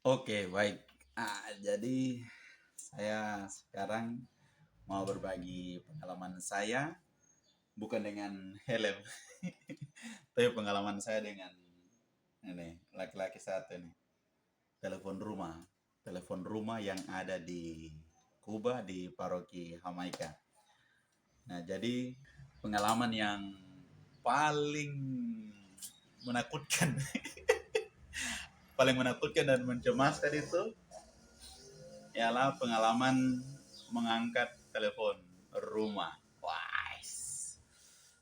Oke, baik. Jadi saya sekarang mau berbagi pengalaman saya, bukan dengan helm, tapi pengalaman saya dengan ini laki-laki satu ini, telepon rumah, telepon rumah yang ada di Kuba di paroki Hamaika. Nah, jadi pengalaman yang paling menakutkan, paling menakutkan dan mencemaskan itu ialah pengalaman mengangkat telepon rumah. Wah,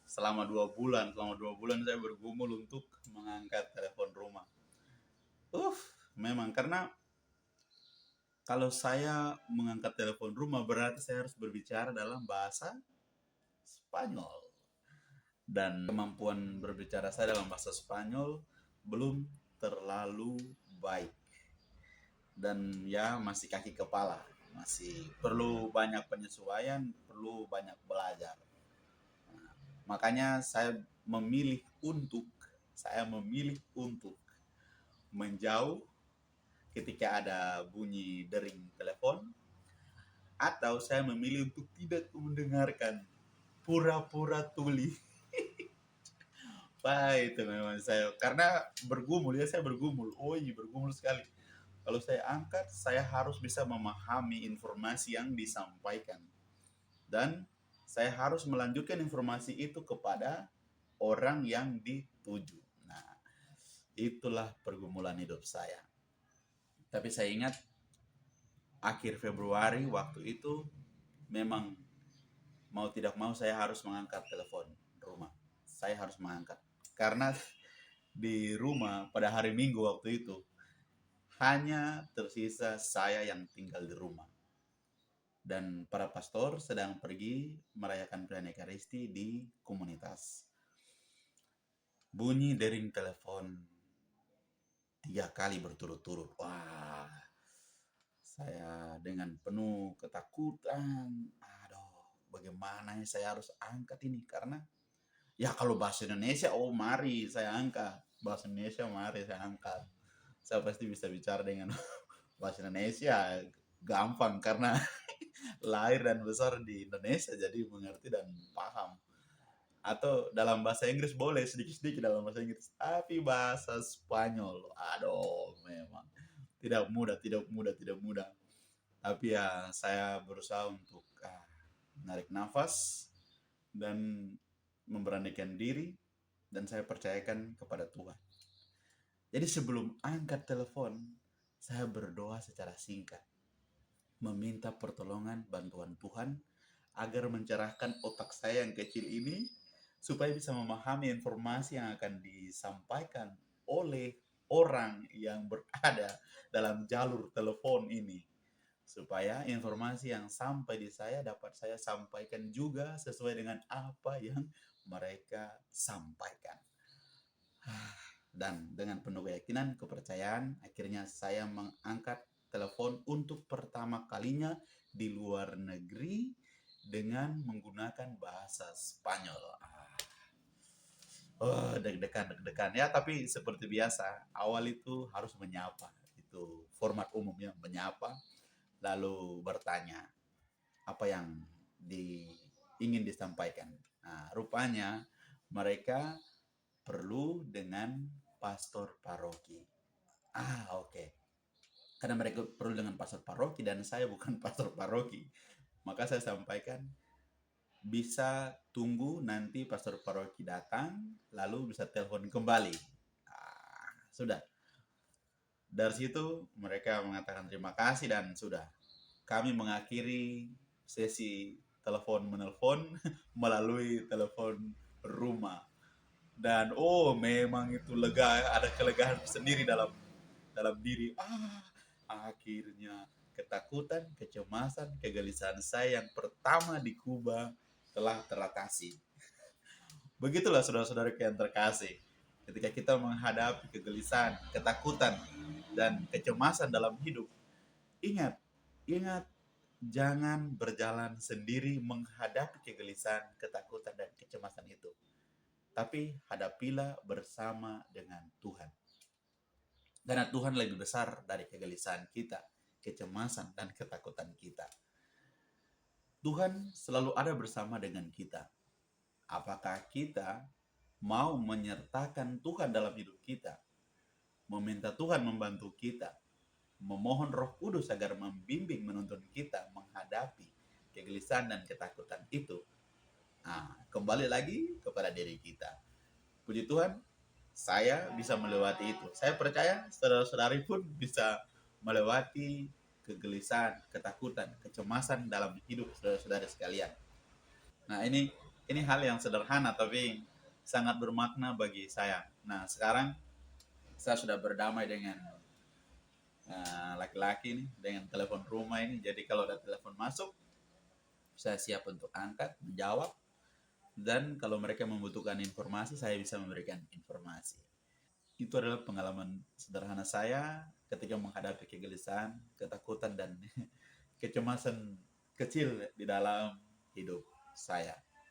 selama 2 bulan saya bergumul untuk mengangkat telepon rumah. Memang karena kalau saya mengangkat telepon rumah berarti saya harus berbicara dalam bahasa Spanyol. Dan kemampuan berbicara saya dalam bahasa Spanyol belum terlalu baik. Dan ya masih kaki kepala, masih perlu banyak penyesuaian, perlu banyak belajar. Makanya saya memilih untuk menjauh ketika ada bunyi dering telepon, atau saya memilih untuk tidak mendengarkan, pura-pura tuli. Itu memang saya karena bergumul, ya saya bergumul, bergumul sekali. Kalau saya angkat, saya harus bisa memahami informasi yang disampaikan. Dan saya harus melanjutkan informasi itu kepada orang yang dituju. Nah, itulah pergumulan hidup saya. Tapi saya ingat akhir Februari waktu itu memang mau tidak mau saya harus mengangkat telepon rumah. Saya harus mengangkat. Karena di rumah pada hari Minggu waktu itu hanya tersisa saya yang tinggal di rumah. Dan para pastor sedang pergi merayakan perayaan Ekaristi di komunitas. Bunyi dering telepon 3 kali berturut-turut. Wah, saya dengan penuh ketakutan. Aduh, bagaimana ya saya harus angkat ini? Karena ya kalau bahasa Indonesia, mari saya angkat. Bahasa Indonesia, mari saya angkat. Saya pasti bisa bicara dengan bahasa Indonesia gampang karena lahir dan besar di Indonesia, jadi mengerti dan paham. Atau dalam bahasa Inggris boleh sedikit-sedikit dalam bahasa Inggris, tapi bahasa Spanyol, aduh, memang tidak mudah, tidak mudah, tidak mudah. Tapi ya saya berusaha untuk menarik nafas dan memberanikan diri, dan saya percayakan kepada Tuhan. Jadi sebelum angkat telepon, saya berdoa secara singkat, meminta pertolongan bantuan Tuhan agar mencerahkan otak saya yang kecil ini supaya bisa memahami informasi yang akan disampaikan oleh orang yang berada dalam jalur telepon ini, supaya informasi yang sampai di saya dapat saya sampaikan juga sesuai dengan apa yang mereka sampaikan. Dan dengan penuh keyakinan, kepercayaan, akhirnya saya mengangkat telepon untuk pertama kalinya di luar negeri dengan menggunakan bahasa Spanyol. Deg-degan ya, tapi seperti biasa, awal itu harus menyapa. Itu format umumnya, menyapa lalu bertanya apa yang ingin disampaikan. Nah, rupanya mereka perlu dengan pastor paroki. Oke. Okay. Karena mereka perlu dengan pastor paroki dan saya bukan pastor paroki. Maka saya sampaikan, bisa tunggu nanti pastor paroki datang, lalu bisa telepon kembali. Sudah. Dari situ mereka mengatakan terima kasih dan sudah. Kami mengakhiri sesi telepon menelpon melalui telepon rumah. Dan memang itu lega, ada kelegaan sendiri dalam dalam diri. Akhirnya ketakutan, kecemasan, kegelisahan saya yang pertama di Kuba telah teratasi. Begitulah saudara-saudara yang terkasih. Ketika kita menghadapi kegelisahan, ketakutan, dan kecemasan dalam hidup, ingat, ingat, jangan berjalan sendiri menghadapi kegelisahan, ketakutan, dan kecemasan itu. Tapi hadapilah bersama dengan Tuhan. Karena Tuhan lebih besar dari kegelisahan kita, kecemasan, dan ketakutan kita. Tuhan selalu ada bersama dengan kita. Apakah kita mau menyertakan Tuhan dalam hidup kita, meminta Tuhan membantu kita, memohon Roh Kudus agar membimbing menuntun kita menghadapi kegelisahan dan ketakutan itu? Nah, kembali lagi kepada diri kita. Puji Tuhan, saya bisa melewati itu. Saya percaya saudara-saudari pun bisa melewati kegelisahan, ketakutan, kecemasan dalam hidup saudara-saudari sekalian. Nah, ini hal yang sederhana tapi sangat bermakna bagi saya. Nah, sekarang saya sudah berdamai dengan laki-laki ini, dengan telepon rumah ini. Jadi kalau ada telepon masuk, saya siap untuk angkat, menjawab, dan kalau mereka membutuhkan informasi, saya bisa memberikan informasi. Itu adalah pengalaman sederhana saya ketika menghadapi kegelisahan, ketakutan, dan kecemasan kecil di dalam hidup saya.